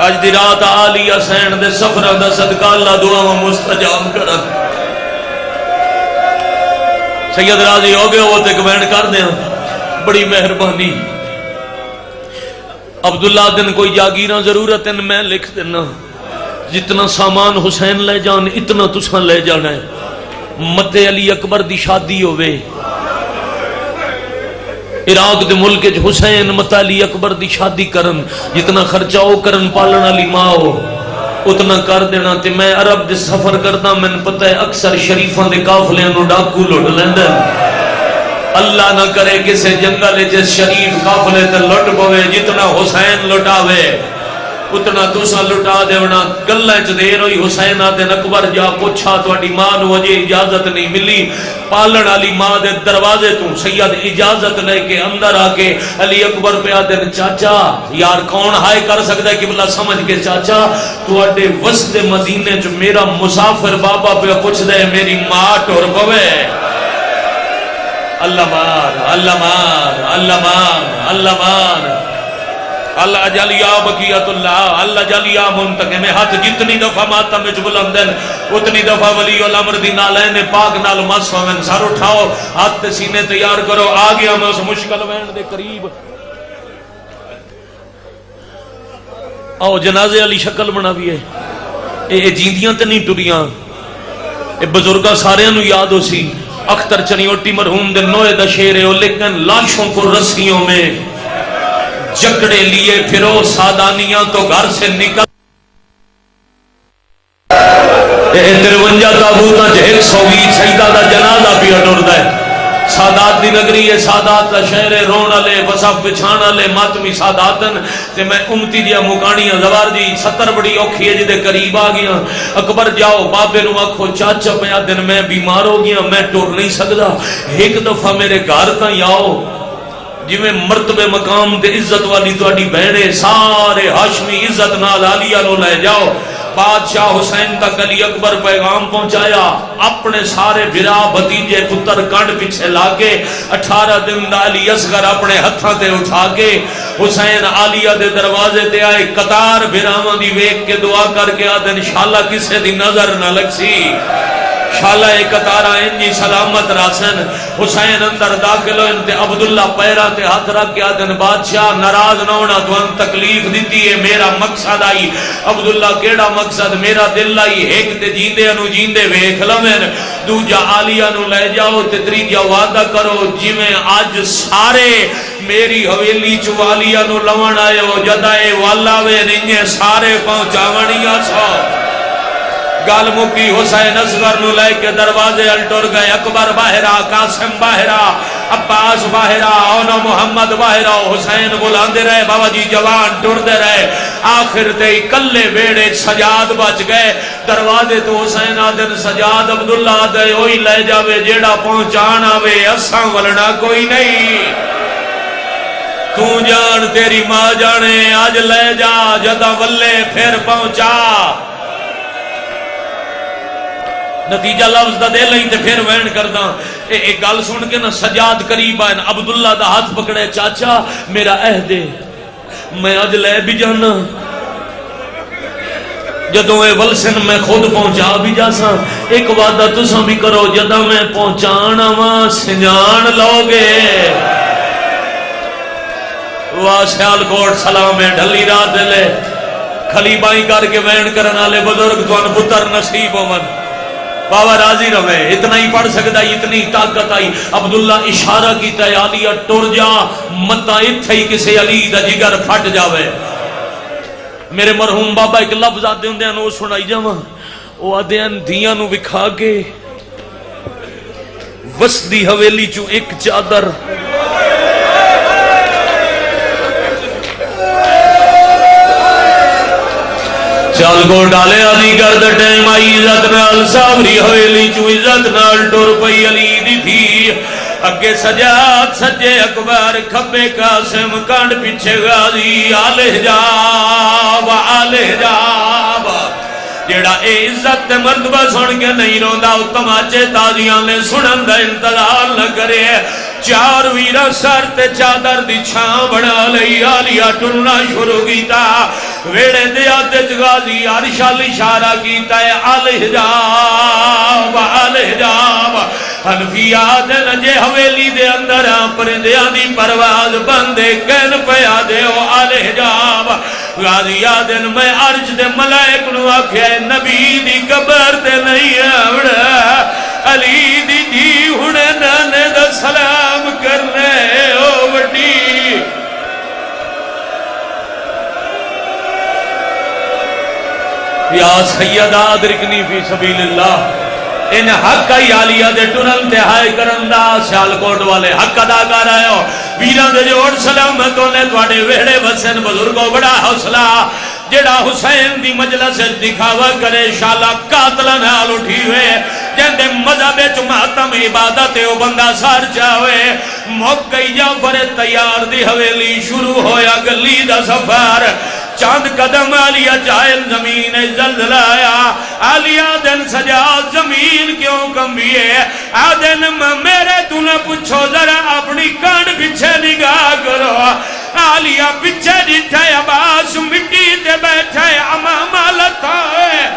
اج دی رات علی حسین دے سفر دا صدقہ اللہ دعا مستجاب کرن. سید راضی ہو گئے وہ تے کمنٹ کر دیں بڑی مہربانی. عبداللہ دن کوئی جاگیراں ضرورت ہے میں لکھ دینا جتنا سامان حسین لے جان اتنا تساں لے جانا ہے. مت علی اکبر دی شادی ہوئے عراق دے ملک حسین مت علی اکبر دی شادی کرن جتنا خرچہ ہو کرن پالن علی ماں ہو اتنا کر دینا. تے میں عرب دے سفر کردا میں پتہ ہے اکثر شریفاں دے قافلیاں نو ڈاکو لٹ لیندے. اللہ نہ کرے کسے جنگل جس شریف قافلے تے لٹ پوے جتنا حسین لٹاوے اتنا تسا لٹا دیونا. گلاں چ دیر ہوئی حسین آدن اکبر جا پوچھا تواڈی ماں نو اجے اجازت نہیں ملی. پالن والی ماں دے دروازے تو سید اجازت لے کے اندر آ کے علی اکبر پہ آدن چاچا یار کون ہائے کر سکتا ہے قبلہ سمجھ کے چاچا تواڈے وسط مدینے چ میرا مسافر بابا پہ پوچھ دے میری ماں ٹر پوے. اللہ مان اللہ مان اللہ مان اللہ مان اللہ جلیا بقیت اللہ اللہ جلیا منتقم ہاتھ جتنی دفعہ ماتم وچ بلندن اتنی دفعہ ولی الامر دی نالین پاک نال مس ہوون. سر اٹھاؤ ہاتھ تے سینے تیار کرو آ گیا میں اس مشکل وین دے قریب. آؤ جنازے والی شکل بناویے. اے جیندیاں تے نہیں ٹریاں اے بزرگاں سارے نو یاد ہو سی. اختر چنیوٹی مرحوم دے نوے دا شعر ہے لیکن لاشوں کو رسیوں میں جکڑے لیے پھرو سادانیاں تو گھر سے نکل. 53 تابوتاں چ 120 شہیداں دا جنازہ پیا ٹردا ہے. سادات دی نگری ہے سادات دا شہر ہے رون والے وصف بچھان والے ماتمی ساداتن تے میں امتی دیا مکانیاں زوار جی 70 بڑی اوکھی ہے جدے قریب آ گیا. اکبر جاؤ بابے نو آکھو چاچا پیا دن میں بیمار ہو گیا میں ٹر نہیں سکدا ایک دفعہ میرے گھر تائیں آؤ. جی میں مرتبے مقام تے عزت والی تواڈی بہنے سارے ہاشمی عزت نال عالیہ نو لے جاؤ. بادشاہ حسین تک علی اکبر پیغام پہنچایا اپنے سارے بھرا بھتیجے پتر کنڈ پیچھے لاگے 18 دن دا علی اصغر اپنے ہتھاں تے اٹھا کے حسین عالیہ دے دروازے تے آئے. قطار بھراواں دی ویکھ کے دعا کر کے آدن انشاءاللہ کسے دی نظر نہ لگ سی شالہ قطارہ انجی سلامت راسن. حسین اندر داخل ہوئے تے عبداللہ پیرا تے ہاتھ رکھ کے آدن بادشاہ ناراض نہ ہونا تو ان تکلیف دیتی ہے میرا مقصد آئی. عبداللہ کیڑا مقصد میرا دل آئی ایک تے جیندے انو جیندے ویکھ لمن دوجا عالیہ نو لے جاؤ تے تریجا وعدہ کرو جی میں آج سارے میری حویلی چوالیہ نو لون آئے ہو جدائے والا وے ننگے سارے پہنچاونیاں سو. گال مکی حسین اصغر نو لے کے دروازے الٹر گئے. اکبر باہرا قاسم باہرا عباس باہرا اونا محمد باہرا حسین بلاندے رہے بابا جی جوان ٹردے رہے. آخر تے کلے بیڑے سجاد بچ گئے. دروازے تو حسین آدن سجاد عبداللہ دے ہوئی لے جاوے جیڑا پہنچانا وے اساں ولنا کوئی نہیں. تو جان تیری ماں جانے آج لے جا جدا ولے پھر پہنچا. نتیجہ لفظ دا دے لئی تے پھر وین کردا. ایک گل سن کے نا سجاد قریب آئے عبداللہ دا ہاتھ پکڑے چاچا میرا عہد ہے میں اج لے بھی جانا جدوں اے ولسن میں خود پہنچا بھی جاسا. ایک وعدہ تساں بھی کرو جدوں میں پہنچانا وا سنجان لو گے. واہ سیال کوٹ سلام ہے ڈھلی رات لے کھلی بائی کر کے وین کرن والے بزرگ تھان پتر نصیب ہون بابا راضی رہے. اتنا ہی پڑھ سکتا ہے اتنی طاقت آئی. عبداللہ اشارہ کیتا ہے عالیہ ٹر جا متا اتھے ہی کسے علی دا جگر پھٹ جاوے. میرے مرحوم بابا ایک لفظ آدھے ہوندے ہیں وہ سنائی جاواں وہ آدھے ہیں دیاں نو وکھا کے وسدی حویلی چو ایک چادر چال کو ڈالے علی گرد ٹائم آئی عزت نال سامری حویلی چو عزت نال ٹر پئی علی دی تھی. اگے سجاد سجے اکبر کھبے قاسم کانڈ پیچھے غازی آلہ جاب آلہ جاب. جیڑا اے عزت مرتبہ سن کے نہیں روندا او تماچے تازیاں نے سنن دا انتظار نہ کرے. چار ویرا سر تے چادر دی چھاں بنا لئی آلیا ٹرنا شروع کیتا ویڑے دیا تے غازی عرشال اشارہ کیتا ہے الحجاب الحجاب حنفیہ دے نجے حویلی دے اندر پرندیاں دی پرواز بندے کہن پیا دے او الحجاب غازی آدن میں عرش دے ملائک نو آکھے نبی دی قبر تے نہیں آوڑا علی دی دی ہونے نانے دا سلام کرنے او وڈی یا سیدہ ادرکنی فی سبیل اللہ ان حق آئی آلیہ دے ٹنل تہائی کرندہ سیالکوٹ والے حق ادا کر رہے ہو ویران دے جو اور سلامتوں نے توڑے ویڑے وسن بزرگوں بڑا حوصلہ جڑا حسین دی مجلس دکھاوا کرے شالا قاتلہ نال اٹھی ہوئے جن دے مذہب ماتم عبادت او بندہ سار چاہوے موک گئی جعفر تیار دی حویلی شروع ہویا گلی دا سفر چاند قدم آلیہ جائل زمین زلزلہ آیا آلیہ دن سجاد زمین کیوں کمبیے آدن میرے تو نہ پوچھو ذرا اپنی کان پیچھے نگاہ کرو آلیہ پیچھے جتھے عباس مٹی تے بیٹھے امام لتا ہے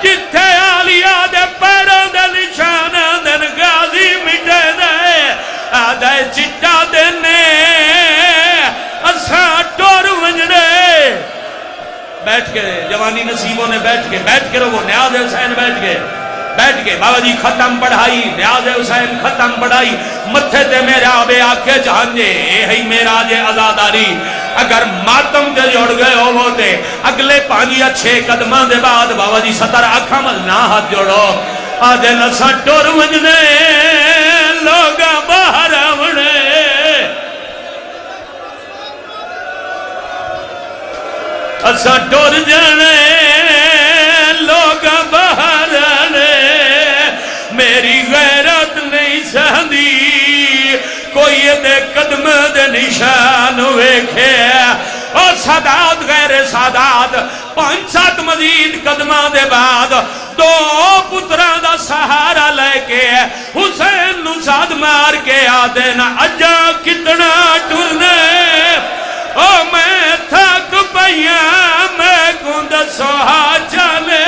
جتھے آلیہ دے پیروں دے نشان دن غازی مٹے دے آدھے چٹا دینے اساں ٹور ونجڑے بیٹھ کے جوانی نصیبوں نے بیٹھ کے رہو نیاز حسین بیٹھ کے بابا جی ختم پڑھائی نیاز حسین ختم پڑھائی متھے تے میرے آبے آکھے جہانجے اے ہی میرا جے ازاداری اگر ماتم تے جوڑ گئے ہو ہوتے اگلے 5-6 قدمہ دے بعد بابا جی 70 آنکھاں مل نہ ہاتھ جوڑو آدھے لسا ٹور ونجنے لوگا باہر آوڑے اسا ٹور جانے لوگ باہر آنے میری غیرت نہیں سہندی کوئی دے قدم دے نشان ویکھے او سادات غیر سادات 5-7 مزید قدمہ دے بعد 2 پتران دا سہارا لے کے حسین نو ساد مار کے آدھے نا اجا کتنا ٹرنے او میں تھک پیا میں کند سوہا چلے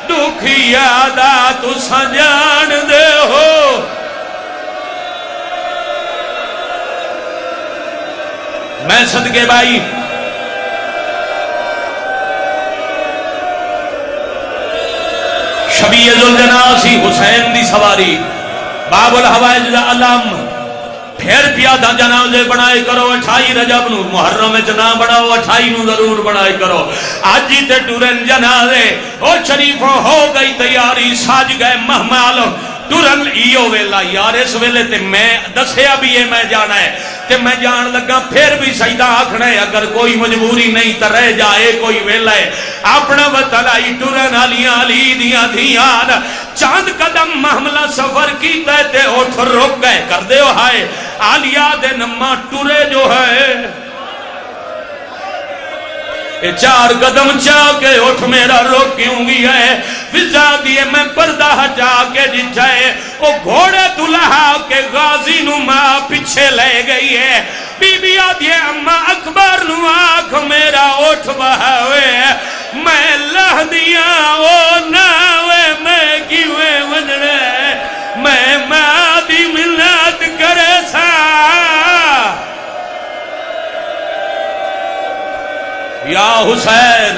دکھی یادا تو سجان دے ہو میں صدقے بھائی شبیہ ذوالجناسی حسین دی سواری باب الحوائج علم پھر پیادہ جنازے بنائے کرو 28 رجب نو محرم جنا بناؤ 28 نو ضرور بنائے کرو آج جی تے ٹورن جنازے او شریفوں ہو گئی تیاری ساج گئے مہمال ٹورن ایو ویلا یار اس ویلے تے میں دسیا بھی یہ میں جانا ہے کہ میں جان لگا پھر بھی سجدہ آکھنا ہے اگر کوئی مجبوری نہیں تو رہ جائے کوئی ویلا ہے اپنا وطلائی ٹورن علی دیاں دھیان چاند قدم محملہ سفر کی تے اٹھ رک گئے کر دے ہو ہائے آلیہ دے نمہ ٹورے جو ہے 4 قدم چاہ کے اٹھ میرا روک کیوں گی ہے فضا دیئے میں پردہ ہٹا کے جٹھائے او گھوڑے دلہا کے غازی نو ماں پچھے لے گئی ہے بی بی آدھے اممہ اکبر نو آنکھ میرا اٹھ بہاوے میں لہ دیا او ناوے میں کیوے ونڑے میں مادی ملت کرے سا یا حسین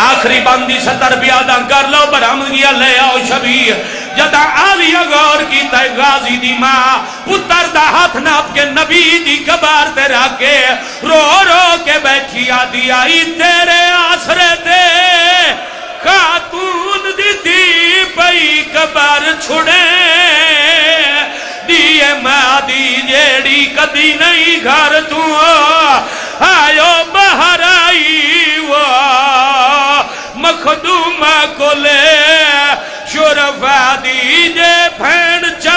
آخری باندی 70 بیادہ کر لو برہمدگیہ لے آؤ شبیر جدا آلیہ غور کی تے غازی دی ماں پتر دا ہاتھ ناپ کے نبی دی کبار تے راکے رو رو کے بیٹھی آدھی آئی تیرے آسرے تے خاتون دی پئی کبار چھڑے دیئے ماں دی جیڑی کدی نہیں گھر تو آئیو باہر آئی وہ مخدومہ کو لے شرفہ دیجے پھینڈ چاہ